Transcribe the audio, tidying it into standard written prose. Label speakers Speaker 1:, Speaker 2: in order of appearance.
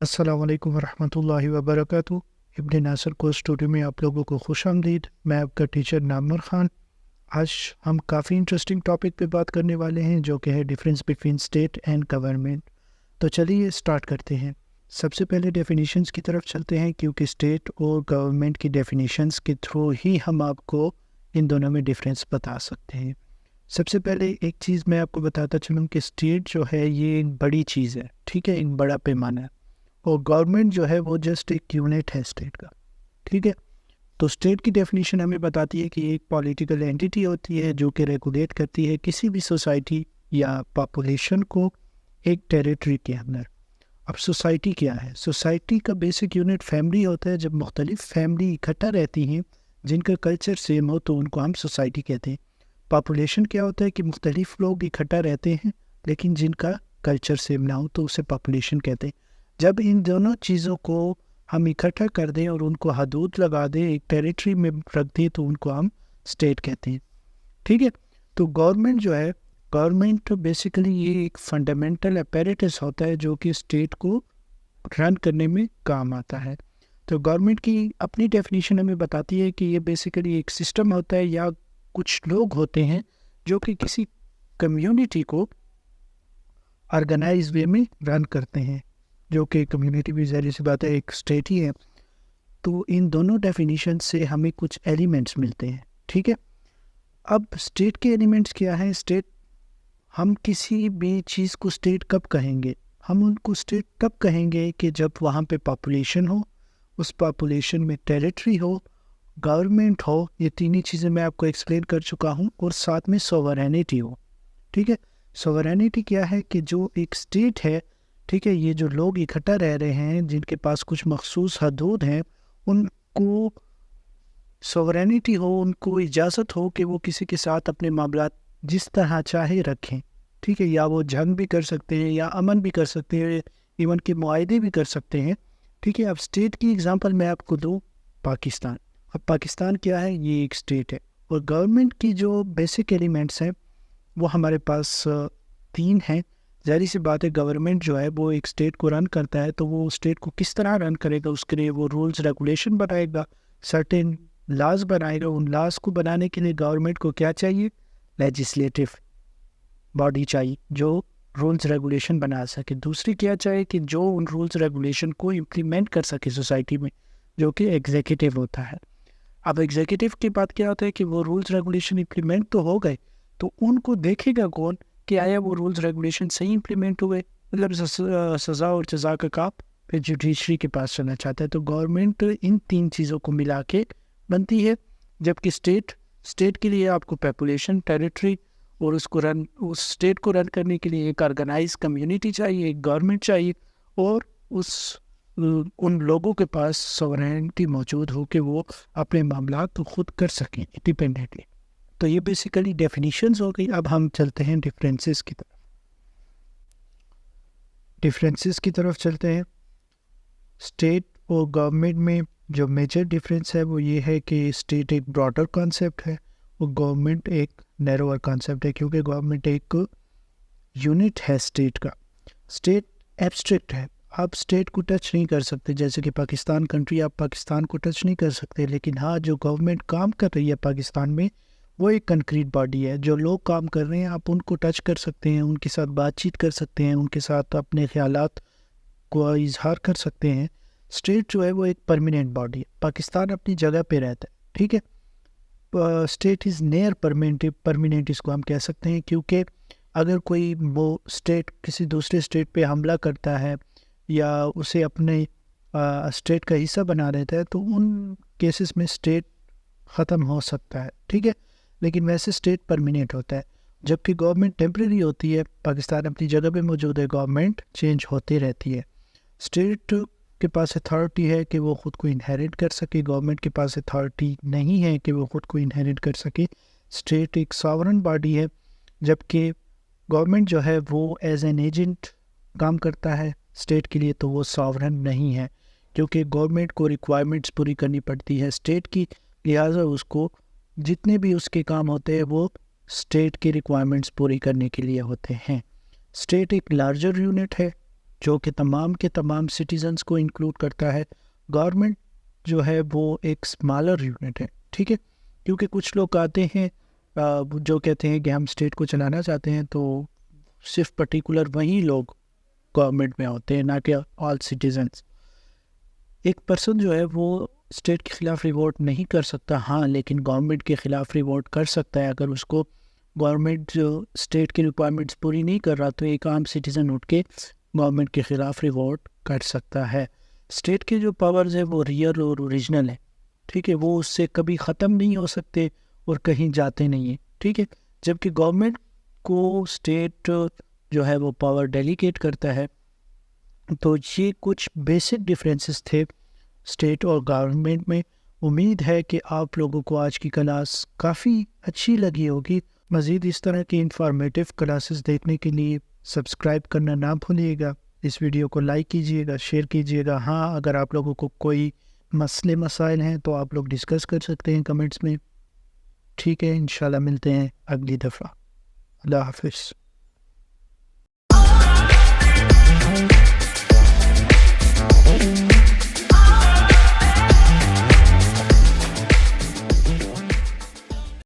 Speaker 1: अस्सलाम वालेकुम वरहमतुल्लाहि वबरकातुहू। इब्न नासर को स्टूडियो में आप लोगों को खुश आमदीद। मैं आपका टीचर नामर ख़ान। आज हम काफ़ी इंटरेस्टिंग टॉपिक पे बात करने वाले हैं जो कि है difference between state and government. तो चलिए स्टार्ट करते हैं। सबसे पहले डेफिनेशंस की तरफ चलते हैं क्योंकि स्टेट और गवर्नमेंट की डेफिनेशंस के थ्रू ही हम आपको इन दोनों में डिफरेंस बता सकते हैं। सबसे पहले एक चीज़ मैं आपको बताता चलूँ कि स्टेट जो है ये एक बड़ी चीज़ है, ठीक है, एक बड़ा पैमाना है। और गवर्नमेंट जो है वो जस्ट एक यूनिट है स्टेट का, ठीक है। तो स्टेट की डेफिनेशन हमें बताती है कि एक पॉलिटिकल एंटिटी होती है जो कि रेगुलेट करती है किसी भी सोसाइटी या पॉपुलेशन को एक टेरिटरी के अंदर। अब सोसाइटी क्या है? सोसाइटी का बेसिक यूनिट फैमिली होता है। जब मुख्तलिफ फैमिली इकट्ठा रहती हैं जिनका कल्चर सेम हो तो उनको हम सोसाइटी कहते हैं। पॉपुलेशन क्या होता है कि मुख्तलिफ लोग इकट्ठा रहते हैं लेकिन जिनका कल्चर सेम ना हो तो उसे पॉपुलेशन कहते हैं। जब इन दोनों चीज़ों को हम इकट्ठा कर दें और उनको हदूद लगा दें, एक टेरिटरी में रख दें, तो उनको हम स्टेट कहते हैं, ठीक है। तो गवर्नमेंट जो है, गवर्नमेंट बेसिकली ये एक फंडामेंटल अपैरेटस होता है जो कि स्टेट को रन करने में काम आता है। तो गवर्नमेंट की अपनी डेफिनेशन हमें बताती है कि ये बेसिकली एक सिस्टम होता है या कुछ लोग होते हैं जो कि किसी कम्युनिटी को ऑर्गेनाइज वे में रन करते हैं, जो कि कम्युनिटी भी ज़ाहिर सी बात है एक स्टेट ही है। तो इन दोनों डेफिनेशन से हमें कुछ एलिमेंट्स मिलते हैं, ठीक है। अब स्टेट के एलिमेंट्स क्या हैं? स्टेट, हम किसी भी चीज़ को स्टेट कब कहेंगे? हम उनको स्टेट तब कहेंगे कि जब वहाँ पे पॉपुलेशन हो, उस पॉपुलेशन में टेरिटरी हो, गवर्नमेंट हो, ये तीनों चीज़ें मैं आपको एक्सप्लेन कर चुका हूँ, और साथ में सोवरेनिटी हो, ठीक है। सोवरेनिटी क्या है कि जो एक स्टेट है, ठीक है, ये जो लोग इकट्ठा रह रहे हैं जिनके पास कुछ मखसूस हदूद हैं, उनको सोवरेनिटी हो, उनको इजाज़त हो कि वो किसी के साथ अपने मामलात जिस तरह चाहे रखें, ठीक है। या वो जंग भी कर सकते हैं या अमन भी कर सकते हैं, इवन के मुआहदे भी कर सकते हैं, ठीक है। अब स्टेट की एग्जांपल मैं आपको दूँ, पाकिस्तान। अब पाकिस्तान क्या है? ये एक स्टेट है। और गवर्नमेंट की जो बेसिक एलिमेंट्स हैं वो हमारे पास तीन हैं। ज़ाहिर सी बात है, गवर्नमेंट जो है वो एक स्टेट को रन करता है, तो वो स्टेट को किस तरह रन करेगा, उसके लिए वो रूल्स रेगुलेशन बनाएगा, सर्टेन लाज बनाएगा। उन लाज को बनाने के लिए गवर्नमेंट को क्या चाहिए? लेजिस्लेटिव बॉडी चाहिए जो रूल्स रेगुलेशन बना सके। दूसरी क्या चाहिए? कि जो उन रूल्स रेगुलेशन को इम्प्लीमेंट कर सके सोसाइटी में, जो कि एग्जीक्यूटिव होता है। अब एग्जीक्यूटिव की बात क्या होता है कि वो रूल्स रेगुलेशन इम्प्लीमेंट तो हो गए, तो उनको देखेगा कौन कि आया वो रूल्स रेगुलेशन सही इम्प्लीमेंट हुए, मतलब सज़ा और जज़ा का काम फिर जुडिशरी के पास चलना चाहता है। तो गवर्नमेंट इन तीन चीज़ों को मिला के बनती है। जबकि स्टेट, स्टेट के लिए आपको पॉपुलेशन, टेरिटरी और उसको रन, उस स्टेट को रन करने के लिए एक ऑर्गेनाइज कम्युनिटी चाहिए, एक गवर्नमेंट चाहिए, और उस उन लोगों के पास सॉवरेनिटी मौजूद हो कि वो अपने मामलात तो खुद कर सकें इंडिपेंडेंटली। तो ये बेसिकली डेफिनेशंस हो गई। अब हम चलते हैं डिफरेंसेस की तरफ। डिफरेंसेस की तरफ चलते हैं। स्टेट और गवर्नमेंट में जो मेजर डिफरेंस है वो ये है कि स्टेट एक ब्रॉडर कॉन्सेप्ट है और गवर्नमेंट एक नैरोअर कॉन्सेप्ट है, क्योंकि गवर्नमेंट एक यूनिट है स्टेट का। स्टेट एब्स्ट्रैक्ट है, आप स्टेट को टच नहीं कर सकते। जैसे कि पाकिस्तान कंट्री, आप पाकिस्तान को टच नहीं कर सकते, लेकिन हाँ, जो गवर्नमेंट काम कर रही है पाकिस्तान में वो एक कंक्रीट बॉडी है। जो लोग काम कर रहे हैं आप उनको टच कर सकते हैं, उनके साथ बातचीत कर सकते हैं, उनके साथ अपने ख्यालात को इजहार कर सकते हैं। स्टेट जो है वो एक परमानेंट बॉडी है। पाकिस्तान अपनी जगह पे रहता है, ठीक है। State is near permanent, permanent इसको हम कह सकते हैं, क्योंकि अगर कोई वो स्टेट किसी दूसरे स्टेट पे हमला करता है या उसे अपने स्टेट का हिस्सा बना देता है तो उन केसेस में स्टेट ख़त्म हो सकता है, ठीक है। लेकिन वैसे स्टेट परमानेंट होता है, जबकि गवर्नमेंट टेम्प्रेरी होती है। पाकिस्तान अपनी जगह पे मौजूद है, गवर्नमेंट चेंज होती रहती है। स्टेट के पास अथॉरिटी है कि वो ख़ुद को इनहेरिट कर सके, गवर्नमेंट के पास अथॉरिटी नहीं है कि वो ख़ुद को इनहेरिट कर सके। स्टेट एक सॉवरन बॉडी है, जबकि गवर्नमेंट जो है वो एज एन एजेंट काम करता है स्टेट के लिए, तो वो सॉवरन नहीं है, क्योंकि गवर्नमेंट को रिक्वायरमेंट्स पूरी करनी पड़ती है स्टेट की, लिहाजा उसको जितने भी उसके काम होते हैं वो स्टेट की रिक्वायरमेंट्स पूरी करने के लिए होते हैं। स्टेट एक लार्जर यूनिट है, जो कि तमाम के तमाम सिटीजन्स को इंक्लूड करता है। गवर्नमेंट जो है वो एक स्मॉलर यूनिट है, ठीक है, क्योंकि कुछ लोग आते हैं जो कहते हैं कि हम स्टेट को चलाना चाहते हैं, तो सिर्फ पर्टिकुलर वही लोग गवर्नमेंट में होते हैं, ना कि ऑल सिटीजन्स। एक पर्सन जो है वो स्टेट के ख़िलाफ़ रिवोट नहीं कर सकता, हाँ, लेकिन गवर्नमेंट के ख़िलाफ़ रिवोट कर सकता है। अगर उसको गवर्नमेंट जो स्टेट की रिक्वायरमेंट्स पूरी नहीं कर रहा, तो एक आम सिटीज़न उठ के गवर्नमेंट के ख़िलाफ़ रिवोट कर सकता है। स्टेट के जो पावर्स है वो रियल और ओरिजिनल है, ठीक है, वो उससे कभी ख़त्म नहीं हो सकते और कहीं जाते नहीं हैं, ठीक है। जबकि गवर्नमेंट को स्टेट जो है वो पावर डेलीगेट करता है। तो ये कुछ बेसिक डिफरेंसेस थे स्टेट और गवर्नमेंट में। उम्मीद है कि आप लोगों को आज की क्लास काफ़ी अच्छी लगी होगी। मज़ीद इस तरह की इंफॉर्मेटिव क्लासेस देखने के लिए सब्सक्राइब करना ना भूलिएगा। इस वीडियो को लाइक कीजिएगा, शेयर कीजिएगा। हाँ, अगर आप लोगों को कोई मसले मसाइल हैं तो आप लोग डिस्कस कर सकते हैं कमेंट्स में। ठीक है, इंशाल्लाह मिलते हैं अगली दफ़ा। अल्लाह हाफ़िज़।